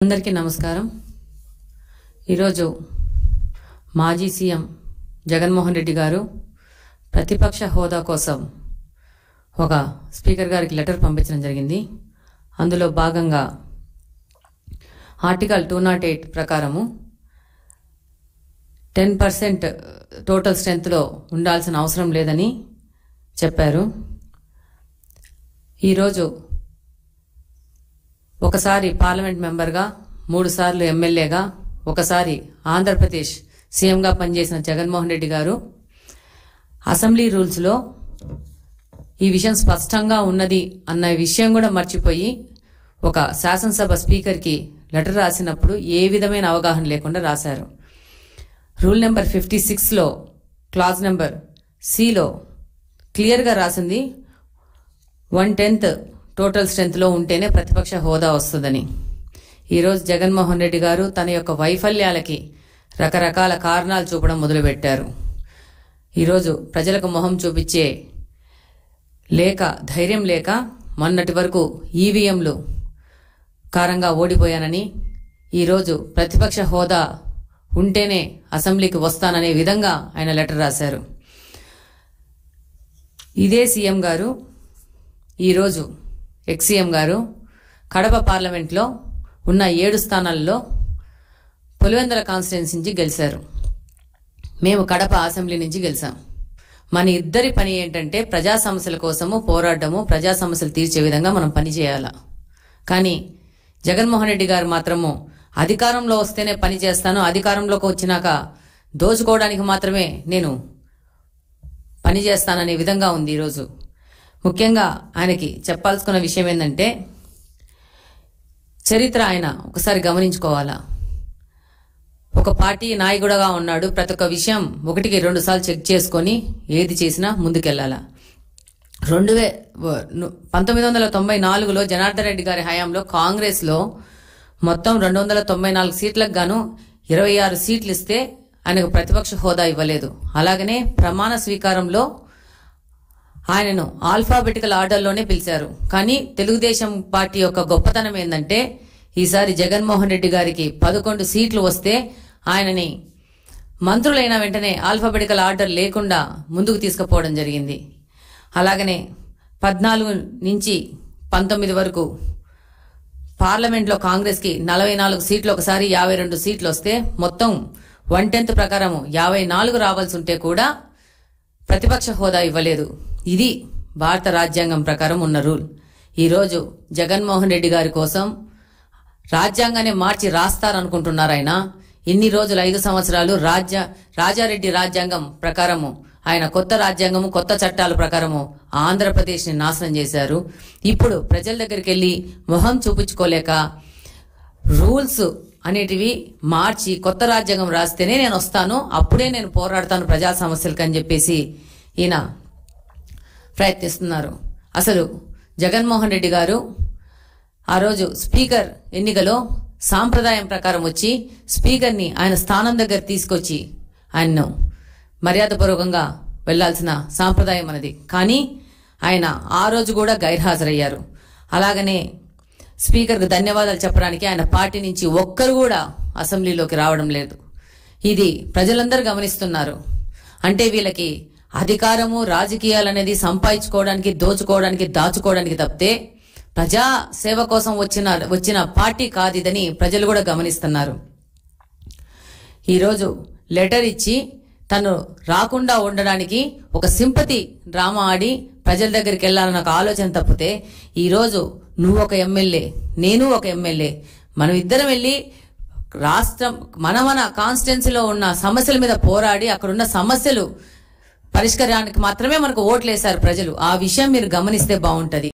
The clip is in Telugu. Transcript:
అందరికీ నమస్కారం। ఈరోజు మాజీ సీఎం జగన్మోహన్ రెడ్డి గారు ప్రతిపక్ష హోదా కోసం ఒక స్పీకర్ గారికి లెటర్ పంపించడం జరిగింది। అందులో భాగంగా ఆర్టికల్ 208 ప్రకారము 10% టోటల్ స్ట్రెంత్ లో ఉండాల్సిన అవసరం లేదని చెప్పారు। ఈరోజు ఒకసారి పార్లమెంట్ మెంబర్గా, 3 సార్లు ఎమ్మెల్యేగా, ఒకసారి ఆంధ్రప్రదేశ్ సీఎంగా పనిచేసిన జగన్మోహన్ రెడ్డి గారు అసెంబ్లీ రూల్స్ లో ఈ విషయం స్పష్టంగా ఉన్నది అన్న విషయం కూడా మర్చిపోయి ఒక శాసనసభ స్పీకర్ కి లెటర్ రాసినప్పుడు ఏ విధమైన అవగాహన లేకుండా రాశారు। రూల్ నెంబర్ 56 లో క్లాజ్ నెంబర్ సి లో క్లియర్ గా రాసింది 1/10 టోటల్ స్ట్రెంత్ లో ఉంటేనే ప్రతిపక్ష హోదా వస్తుందని। ఈరోజు జగన్మోహన్ రెడ్డి గారు తన యొక్క వైఫల్యాలకి రకరకాల కారణాలు చూపడం మొదలుపెట్టారు। ఈరోజు ప్రజలకు మొహం చూపించే లేక ధైర్యం లేక మొన్నటి వరకు ఈవీఎంలు కారంగా ఓడిపోయానని, ఈరోజు ప్రతిపక్ష హోదా ఉంటేనే అసెంబ్లీకి వస్తాననే విధంగా ఆయన లెటర్ రాశారు। ఇదే సీఎం గారు ఈరోజు ఎక్స్-సీఎం గారు కడప పార్లమెంట్లో ఉన్న 7 స్థానాల్లో పులివెందుల కాన్స్టిట్యుయెన్సీ నుంచి గెలిచారు। మేము కడప అసెంబ్లీ నుంచి గెలిచాం। మన ఇద్దరి పని ఏంటంటే ప్రజా సమస్యల కోసము పోరాడము, ప్రజా సమస్యలు తీర్చే విధంగా మనం పని చేయాలా। కానీ జగన్మోహన్ రెడ్డి గారు మాత్రము అధికారంలో వస్తేనే పని చేస్తాను, అధికారంలోకి వచ్చినాక దోచుకోవడానికి మాత్రమే నేను పని చేస్తాననే విధంగా ఉంది। ఈరోజు ముఖ్యంగా ఆయనకి చెప్పాల్సుకున్న విషయం ఏంటంటే, చరిత్ర ఆయన ఒకసారి గమనించుకోవాలా। ఒక పార్టీ నాయకుడుగా ఉన్నాడు, ప్రతి ఒక్క విషయం 1కి 2 సార్లు చెక్ చేసుకొని ఏది చేసినా ముందుకెళ్లాలా। 1994లో జనార్దన్ రెడ్డి గారి హయాంలో కాంగ్రెస్ లో మొత్తం 294 సీట్లకు గాను 26 సీట్లు ఇస్తే ఆయనకు ప్రతిపక్ష హోదా ఇవ్వలేదు। అలాగనే ప్రమాణ స్వీకారంలో ఆయనను ఆల్ఫాబెటికల్ ఆర్డర్లోనే పిలిచారు। కానీ తెలుగుదేశం పార్టీ యొక్క గొప్పతనం ఏంటంటే, ఈసారి జగన్మోహన్ రెడ్డి గారికి 11 సీట్లు వస్తే ఆయనని మంత్రులైన వెంటనే ఆల్ఫాబెటికల్ ఆర్డర్ లేకుండా ముందుకు తీసుకుపోవడం జరిగింది। అలాగనే 14 నుంచి 19 వరకు పార్లమెంట్లో కాంగ్రెస్ కి 44 సీట్లు, ఒకసారి 52 సీట్లు వస్తే మొత్తం 1/10 ప్రకారం 54 రావాల్సి ఉంటే కూడా ప్రతిపక్ష హోదా ఇవ్వలేదు। ఇది భారత రాజ్యాంగం ప్రకారం ఉన్న రూల్। ఈరోజు జగన్మోహన్ రెడ్డి గారి కోసం రాజ్యాంగాన్ని మార్చి రాస్తారనుకుంటున్నారు ఆయన। ఇన్ని రోజులు 5 సంవత్సరాలు రాజారెడ్డి రాజ్యాంగం ప్రకారము ఆయన కొత్త రాజ్యాంగము, కొత్త చట్టాల ప్రకారము ఆంధ్రప్రదేశ్ ని నాశనం చేశారు। ఇప్పుడు ప్రజల దగ్గరికి వెళ్లి మొహం చూపించుకోలేక రూల్స్ అనేటివి మార్చి కొత్త రాజ్యాంగం రాస్తేనే నేను వస్తాను, అప్పుడే నేను పోరాడతాను ప్రజా సమస్యలకు అని చెప్పేసి ఈయన ప్రయత్నిస్తున్నారు। అసలు జగన్మోహన్ రెడ్డి గారు ఆ రోజు స్పీకర్ ఎన్నికలో సాంప్రదాయం ప్రకారం వచ్చి స్పీకర్ని ఆయన స్థానం దగ్గర తీసుకొచ్చి ఆయన్ను మర్యాదపూర్వకంగా వెళ్లాల్సిన సాంప్రదాయం అనేది, కానీ ఆయన ఆ రోజు కూడా గైర్హాజరయ్యారు। అలాగనే స్పీకర్కు ధన్యవాదాలు చెప్పడానికి ఆయన పార్టీ నుంచి ఒక్కరు కూడా అసెంబ్లీలోకి రావడం లేదు। ఇది ప్రజలందరూ గమనిస్తున్నారు। అంటే వీళ్ళకి అధికారము, రాజకీయాలు అనేది సంపాదించుకోవడానికి, దోచుకోవడానికి, దాచుకోవడానికి తప్పితే ప్రజా సేవ కోసం వచ్చిన పార్టీ కాదిదని ప్రజలు కూడా గమనిస్తున్నారు। ఈరోజు లెటర్ ఇచ్చి తను రాకుండా ఉండడానికి ఒక సింపతి డ్రామా ఆడి ప్రజల దగ్గరికి వెళ్లాలన్న ఒక ఆలోచన తప్పితే, ఈరోజు నువ్వు ఒక ఎమ్మెల్యే, నేను ఒక ఎమ్మెల్యే, మనం ఇద్దరం వెళ్లి రాష్ట్రం మన కాన్స్టిట్యున్సీలో ఉన్న సమస్యల మీద పోరాడి అక్కడున్న సమస్యలు పరిష్కారానికి మాత్రమే మనకు ఓట్లేశారు ప్రజలు। ఆ విషయం మీరు గమనిస్తే బాగుంటది।